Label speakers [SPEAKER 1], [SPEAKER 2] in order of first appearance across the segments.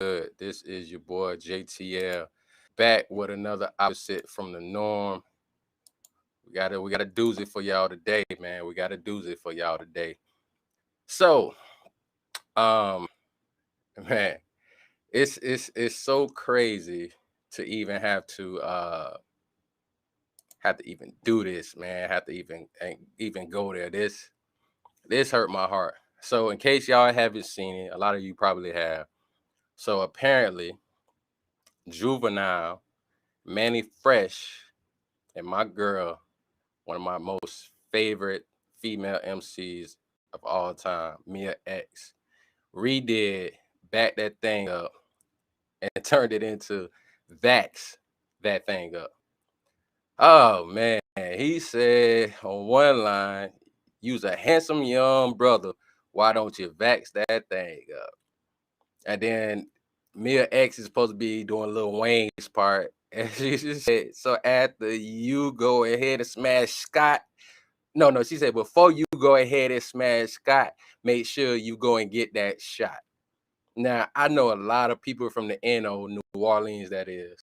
[SPEAKER 1] good? This is your boy JTL back with another opposite from the norm. We got a doozy for y'all today, man. We got a doozy for y'all today. So, um, man, it's so crazy to even have to even do this, man. Have to even go there. This hurt my heart. So, in case y'all haven't seen it, a lot of you probably have. So apparently, Juvenile, Manny Fresh, and my girl, one of my most favorite female MCs of all time, Mia X, redid Back That Thing Up and turned it into Vax That Thing Up. Oh man, he said on one line, "You's a handsome young brother. Why don't you vax that thing up?" And then Mia X is supposed to be doing Lil Wayne's part. And she just said, "So after you go ahead and smash Scott, no, she said, before you go ahead and smash Scott, make sure you go and get that shot." Now, I know a lot of people from the NO, New Orleans, that is.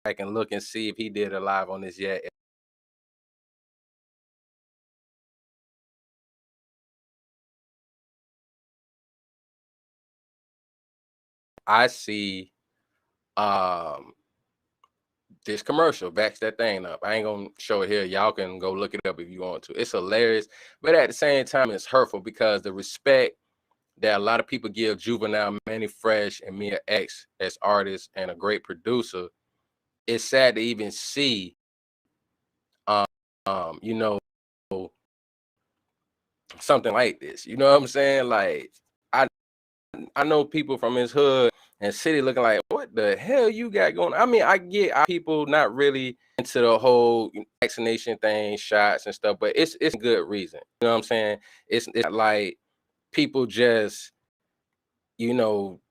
[SPEAKER 1] I can look and see if he did a live on this yet. I see um this commercial backs that thing up. I ain't gonna show it here. Y'all can go look it up if you want to. It's hilarious, but at the same time, it's hurtful because the respect that a lot of people give Juvenile, Manny Fresh, and Mia X as artists and a great producer, it's sad to even see, um, you know, something like this. You know what I'm saying? Like, I I know people from his hood and city looking like, what the hell you got going on? I mean, I get people not really into the whole vaccination thing, shots and stuff, but it's a good reason. You know what I'm saying? It's not like people just,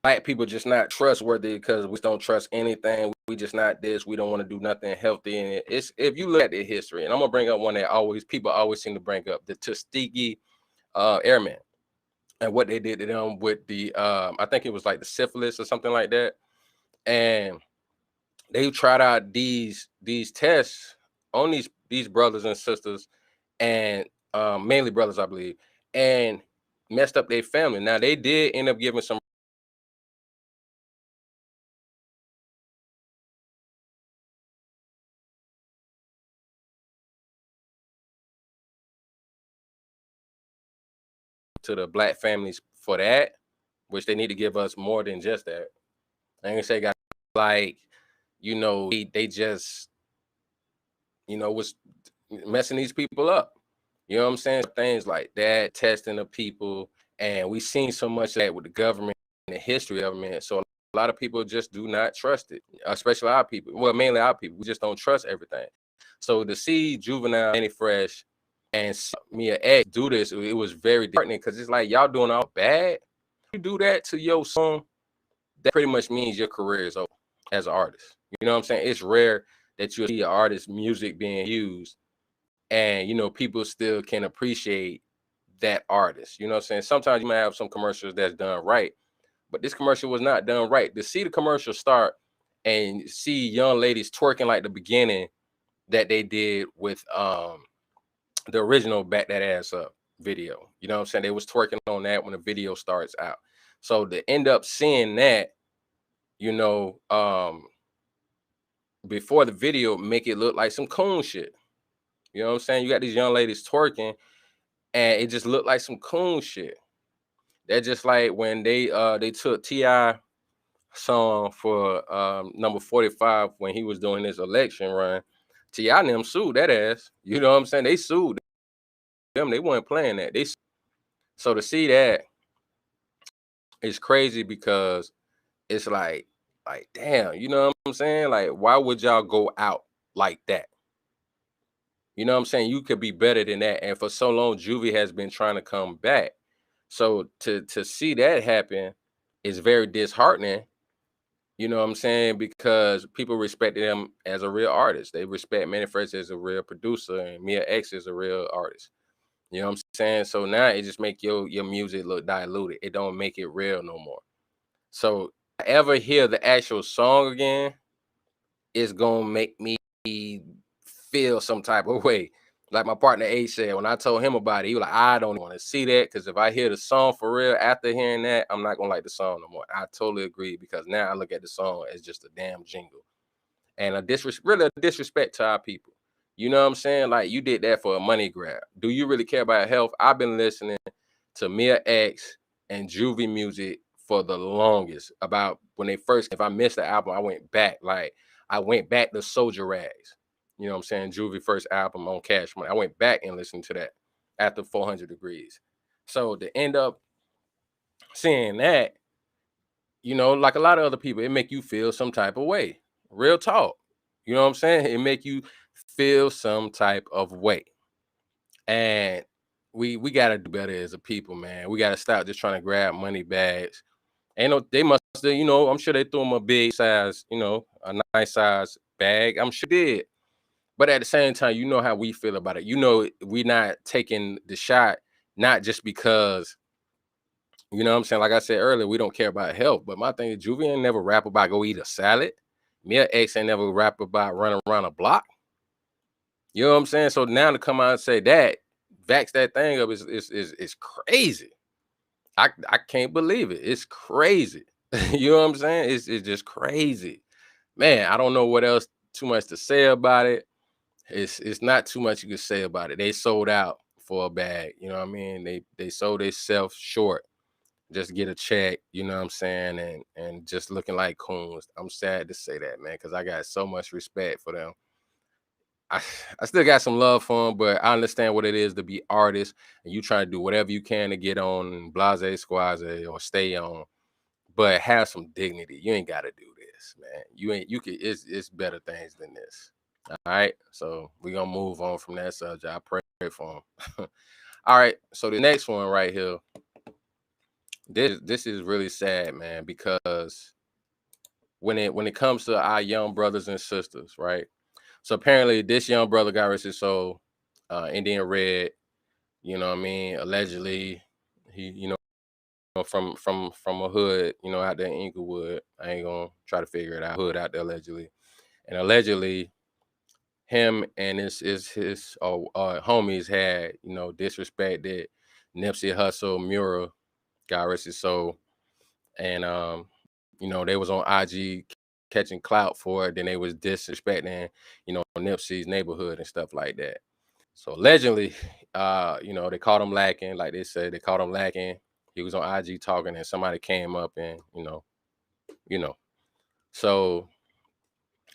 [SPEAKER 1] black people just not trustworthy because we don't trust anything. We just not this. We don't want to do nothing healthy. And it's, if you look at the history, and I'm gonna bring up one that people always seem to bring up, the Tuskegee Airmen and what they did to them with the I think it was like the syphilis or something like that. And they tried out these tests on these brothers and sisters, and mainly brothers, I believe, and messed up their family. Now they did end up giving some to the black families for that, which they need to give us more than just that. I ain't gonna say got like, they just, was messing these people up. You know what I'm saying? Things like that, testing of people, and we've seen so much of that with the government and the history of it. So a lot of people just do not trust it, especially our people. Well, mainly our people. We just don't trust everything. So to see Juvenile, Manny Fresh, and Mia X do this, it was very disheartening because it's like y'all doing all bad. You do that to your song, that pretty much means your career is over as an artist. You know what I'm saying? It's rare that you see an artist's music being used and people still can appreciate that artist. You know what I'm saying? Sometimes you might have some commercials that's done right, but this commercial was not done right. To see the commercial start and see young ladies twerking like the beginning that they did with the original Back That Ass Up video. You know what I'm saying? They was twerking on that when the video starts out. So to end up seeing that, you know, before the video, make it look like some coon shit. You know what I'm saying? You got these young ladies twerking and it just looked like some coon shit. They're just like when they took T.I. song for number 45 when he was doing his election run. T.I. and them sued that ass. You know what I'm saying? They sued them. They weren't playing that. So to see that is crazy because it's like damn, you know what I'm saying? Like, why would y'all go out like that? You know what I'm saying? You could be better than that. And for so long, Juvie has been trying to come back. So to see that happen is very disheartening. You know what I'm saying? Because people respected him as a real artist. They respect Manny Fresh as a real producer, and Mia X is a real artist. You know what I'm saying? So now it just make your music look diluted. It don't make it real no more. So if I ever hear the actual song again, it's gonna make me feel some type of way. Like my partner A said, when I told him about it, he was like, I don't want to see that because if I hear the song for real after hearing that, I'm not gonna like the song no more. I totally agree because now I look at the song as just a damn jingle and really a disrespect to our people. You know what I'm saying? Like, you did that for a money grab. Do you really care about health? I've been listening to Mia X and Juvie music for the longest. About when they first, if I missed the album, I went back to Soldier Rags. You know what I'm saying? Juvie first album on Cash Money. I went back and listened to that after 400 Degrees. So to end up seeing that, you know, like a lot of other people, it make you feel some type of way. Real talk. You know what I'm saying? It make you feel some type of way. And we gotta do better as a people, man. We gotta stop just trying to grab money bags. Ain't no, they must have, you know, I'm sure they threw him a big size, you know, a nice size bag. I'm sure they did. But at the same time, you know how we feel about it. You know, we not taking the shot, not just because, you know what I'm saying? Like I said earlier, we don't care about health. But my thing is, Juvie ain't never rap about go eat a salad. Mia X ain't never rap about running around a block. You know what I'm saying? So now to come out and say that, vax that thing up is crazy. I can't believe it. It's crazy. You know what I'm saying? It's just crazy. Man, I don't know what else too much to say about it. It's not too much you can say about it. They sold out for a bag. You know what I mean? They sold themselves short just to get a check, you know what I'm saying, and just looking like coons. I'm sad to say that, man, because I got so much respect for them. I, I still got some love for them, but I understand what it is to be artists and you try to do whatever you can to get on blase squaze or stay on, but have some dignity. You ain't gotta do this, man. You can it's better things than this. All right. So we're gonna move on from that subject. I pray for them. All right. So the next one right here. This is really sad, man, because when it comes to our young brothers and sisters, right? So apparently this young brother got arrested. So Indian Red, you know what I mean? Allegedly, he, you know, from a hood, you know, out there in Inglewood. I ain't gonna try to figure it out. Hood out there allegedly. And allegedly him and his homies had, you know, disrespected Nipsey Hussle mural, got arrested. So and you know, they was on IG catching clout for it. Then they was disrespecting, you know, Nipsey's neighborhood and stuff like that. So allegedly, you know, they caught him lacking, like they said, they caught him lacking. He was on IG talking, and somebody came up and, you know. So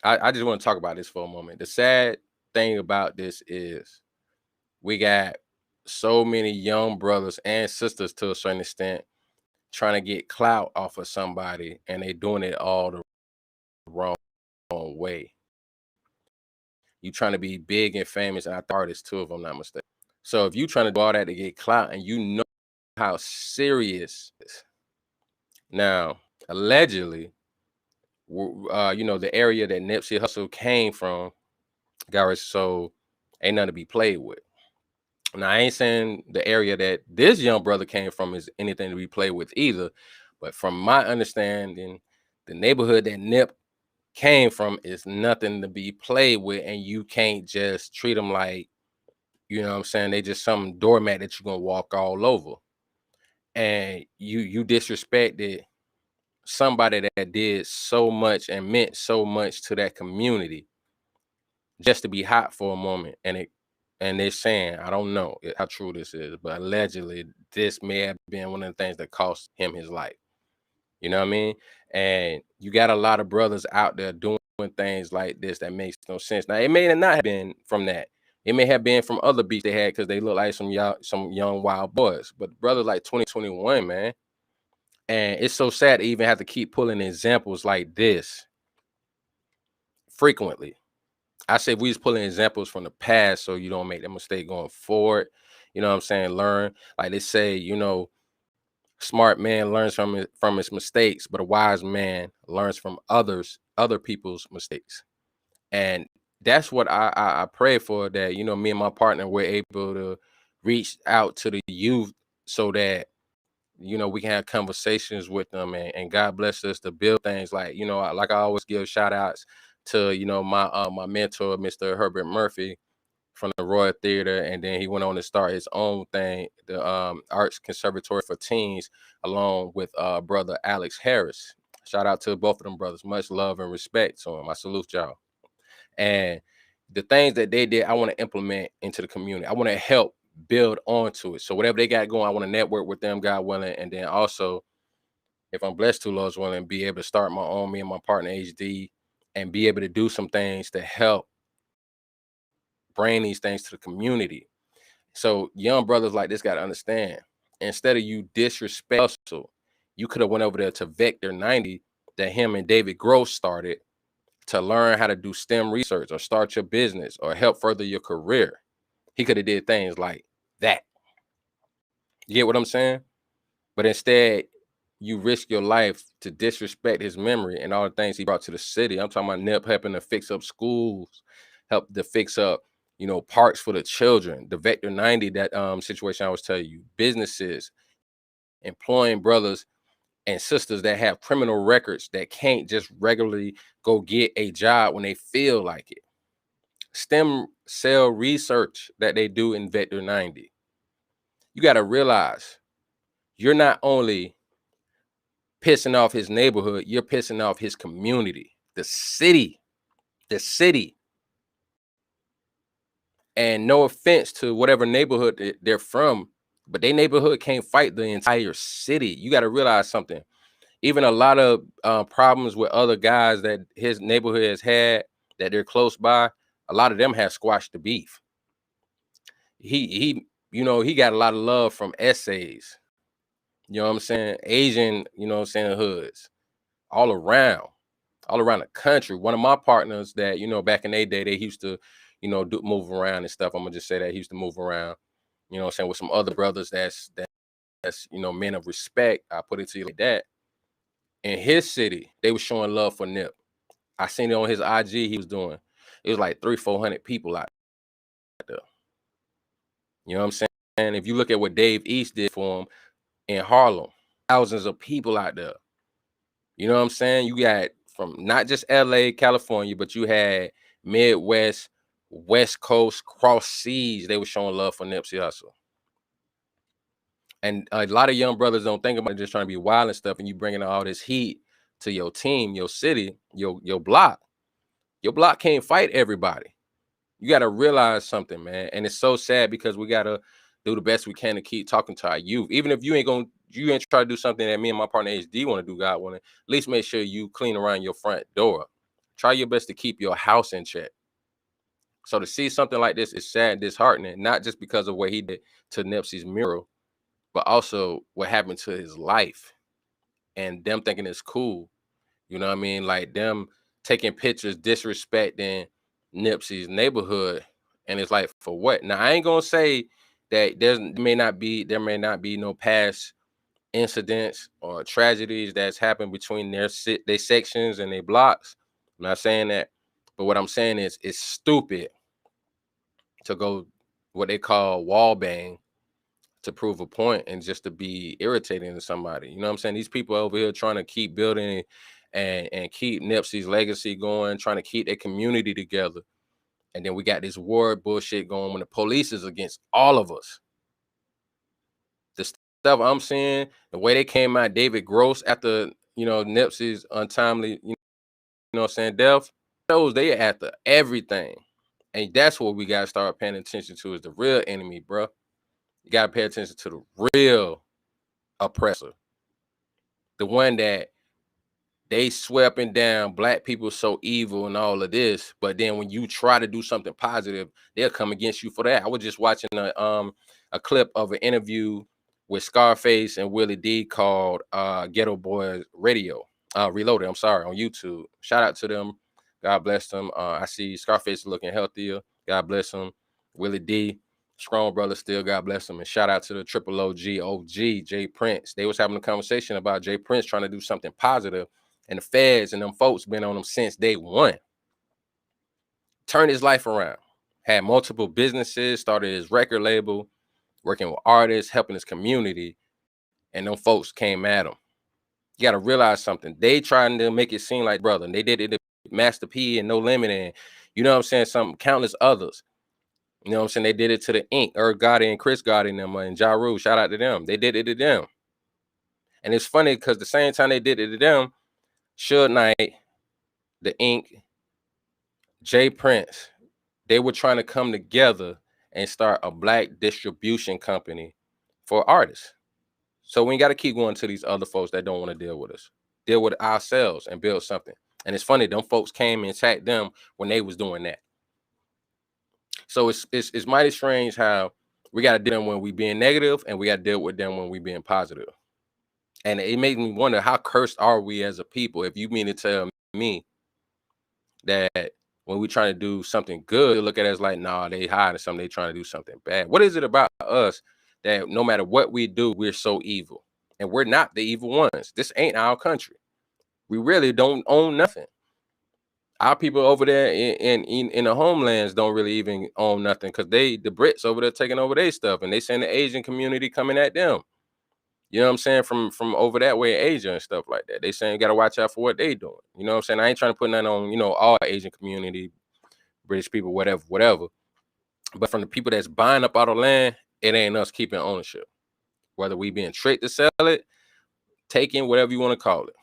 [SPEAKER 1] I just want to talk about this for a moment. The sad thing about this is we got so many young brothers and sisters to a certain extent trying to get clout off of somebody, and they doing it all the wrong way. You trying to be big and famous, and I thought artists too, if I'm not mistaken. So if you trying to do all that to get clout, and you know how serious this. Now, allegedly, you know, the area that Nipsey Hussle came from, Garage, so ain't nothing to be played with. Now, I ain't saying the area that this young brother came from is anything to be played with either, but from my understanding, the neighborhood that Nip came from is nothing to be played with, and you can't just treat them like, you know what I'm saying, they just some doormat that you're gonna walk all over. And you disrespected somebody that did so much and meant so much to that community just to be hot for a moment. And they're saying, I don't know how true this is, but allegedly this may have been one of the things that cost him his life. You know what I mean? And you got a lot of brothers out there doing things like this that makes no sense. Now, it may not have been from that. It may have been from other beats they had because they look like some young wild boys. But brothers like 2021, man. And it's so sad to even have to keep pulling examples like this frequently. I say we just pulling examples from the past so you don't make that mistake going forward. You know what I'm saying? Learn. Like they say, smart man learns from his mistakes, but a wise man learns from other people's mistakes. And that's what I pray for, that me and my partner were able to reach out to the youth so that we can have conversations with them, and God bless us to build things like like I always give shout outs to my mentor, Mr. Herbert Murphy from the Royal Theater, and then he went on to start his own thing, the Arts Conservatory for Teens, along with brother Alex Harris. Shout out to both of them brothers. Much love and respect to them. I salute y'all. And the things that they did, I want to implement into the community. I want to help build onto it. So whatever they got going, I want to network with them, God willing, and then also, if I'm blessed to, Lord's willing, be able to start my own, me and my partner HD, and be able to do some things to help bring these things to the community. So young brothers like this got to understand, instead of you disrespect hustle, you could have went over there to Vector 90 that him and David Gross started to learn how to do STEM research or start your business or help further your career. He could have did things like that. You get what I'm saying? But instead, you risk your life to disrespect his memory and all the things he brought to the city. I'm talking about Nip helping to fix up schools, help to fix up, parks for the children, the Vector 90, that situation I was telling you, businesses, employing brothers and sisters that have criminal records that can't just regularly go get a job when they feel like it. STEM cell research that they do in Vector 90. You got to realize you're not only pissing off his neighborhood, you're pissing off his community, the city. And no offense to whatever neighborhood they're from, but their neighborhood can't fight the entire city. You got to realize something. Even a lot of problems with other guys that his neighborhood has had that they're close by, a lot of them have squashed the beef. He got a lot of love from essays. You know what I'm saying? Asian, hoods all around the country. One of my partners that, back in their day, they used to, move around and stuff. I'm gonna just say that he used to move around, with some other brothers that's men of respect. I put it to you like that. In his city, they were showing love for Nip. I seen it on his IG he was doing. It was like 300-400 people out there. You know what I'm saying? If you look at what Dave East did for him in Harlem, thousands of people out there. You know what I'm saying? You got from not just LA, California, but you had Midwest, West Coast, cross seas. They were showing love for Nipsey Hussle. And a lot of young brothers don't think about it, just trying to be wild and stuff. And you bringing all this heat to your team, your city, your block. Your block can't fight everybody. You got to realize something, man. And it's so sad because we got to do the best we can to keep talking to our youth. Even if you ain't try to do something that me and my partner HD want to do, God willing, at least make sure you clean around your front door. Try your best to keep your house in check. So to see something like this is sad, disheartening, not just because of what he did to Nipsey's mural, but also what happened to his life and them thinking it's cool. You know what I mean? Like them taking pictures, disrespecting Nipsey's neighborhood. And it's like, for what? Now, I ain't gonna say that there may not be no past incidents or tragedies that's happened between their sections and their blocks. I'm not saying that. But what I'm saying is it's stupid to go what they call wall bang to prove a point and just to be irritating to somebody. You know what I'm saying? These people over here trying to keep building and keep Nipsey's legacy going, trying to keep their community together. And then we got this war bullshit going when the police is against all of us. The stuff I'm seeing, the way they came out, David Gross after, Nipsey's untimely, what I'm saying, death, shows they after everything. And that's what we got to start paying attention to, is the real enemy, bro. You got to pay attention to the real oppressor. The one that they swear up and down black people so evil and all of this, but then when you try to do something positive, they'll come against you for that. I was just watching a clip of an interview with Scarface and Willie D called Ghetto Boys Radio Reloaded, I'm sorry, on YouTube. Shout out to them. God bless them. I see Scarface looking healthier. God bless him. Willie D, strong brother still. God bless him. And shout out to the triple OG, Jay Prince. They was having a conversation about Jay Prince trying to do something positive, and the feds and them folks been on him since day one. Turned his life around. Had multiple businesses, started his record label, working with artists, helping his community, and them folks came at him. You got to realize something. They trying to make it seem like, brother, and they did it to Master P and No Limit, and you know what I'm saying, some countless others. You know what I'm saying? They did it to the Ink, Gotti and Chris Gotti and them, and Ja Rule. Shout out to them. They did it to them. And it's funny because the same time they did it to them, Suge Knight, the Ink, Jay Prince, they were trying to come together and start a black distribution company for artists. So we got to keep going to these other folks that don't want to deal with us. Deal with ourselves and build something. And it's funny, them folks came and attacked them when they was doing that. So it's mighty strange how we got to deal with them when we being negative, and we got to deal with them when we being positive. And it made me wonder, how cursed are we as a people? If you mean to tell me that when we trying to do something good, look at us like, nah, they hiding something, they trying to do something bad. What is it about us that no matter what we do, we're so evil? And we're not the evil ones. This ain't our country. We really don't own nothing. Our people over there in the homelands don't really even own nothing, because the Brits over there taking over their stuff, and they saying the Asian community coming at them. You know what I'm saying? From over that way in Asia and stuff like that. They saying you got to watch out for what they doing. You know what I'm saying? I ain't trying to put nothing on, all Asian community, British people, whatever. But from the people that's buying up all the land, it ain't us keeping ownership. Whether we being tricked to sell it, taking, whatever you want to call it.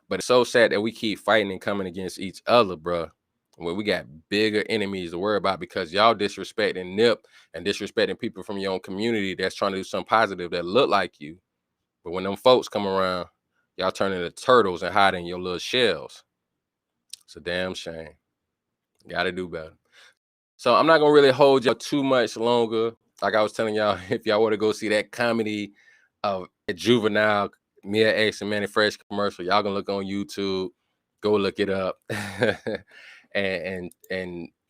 [SPEAKER 1] But it's so sad that we keep fighting and coming against each other, bro, when we got bigger enemies to worry about, because y'all disrespecting Nip and disrespecting people from your own community that's trying to do something positive that look like you. But when them folks come around, y'all turn into turtles and hide in your little shells. It's a damn shame. Got to do better. So I'm not going to really hold y'all too much longer. Like I was telling y'all, if y'all want to go see that comedy of Juvenile, Mia X and Manny Fresh commercial, y'all gonna look on YouTube, go look it up, and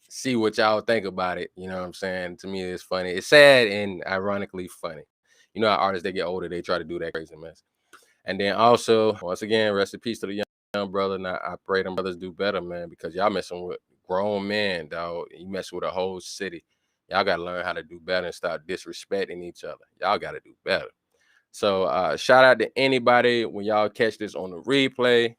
[SPEAKER 1] see what y'all think about it. You know what I'm saying? To me, it's funny. It's sad and ironically funny. You know how artists, they get older, they try to do that crazy mess. And then also, once again, rest in peace to the young brother. Now I pray them brothers do better, man, because y'all messing with grown men, dog. You messing with a whole city. Y'all gotta learn how to do better and stop disrespecting each other. Y'all gotta do better. So shout out to anybody when y'all catch this on the replay.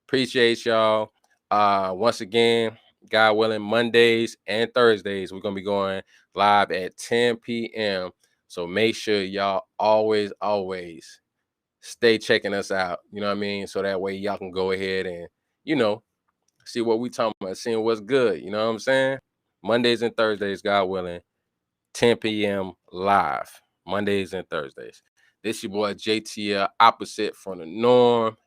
[SPEAKER 1] Appreciate y'all. Once again, God willing, Mondays and Thursdays, we're gonna be going live at 10 p.m. So make sure y'all always stay checking us out. You know what I mean? So that way y'all can go ahead and, see what we talking about, seeing what's good. You know what I'm saying? Mondays and Thursdays, God willing, 10 p.m. live. Mondays and Thursdays. This your boy JTL, opposite from the norm.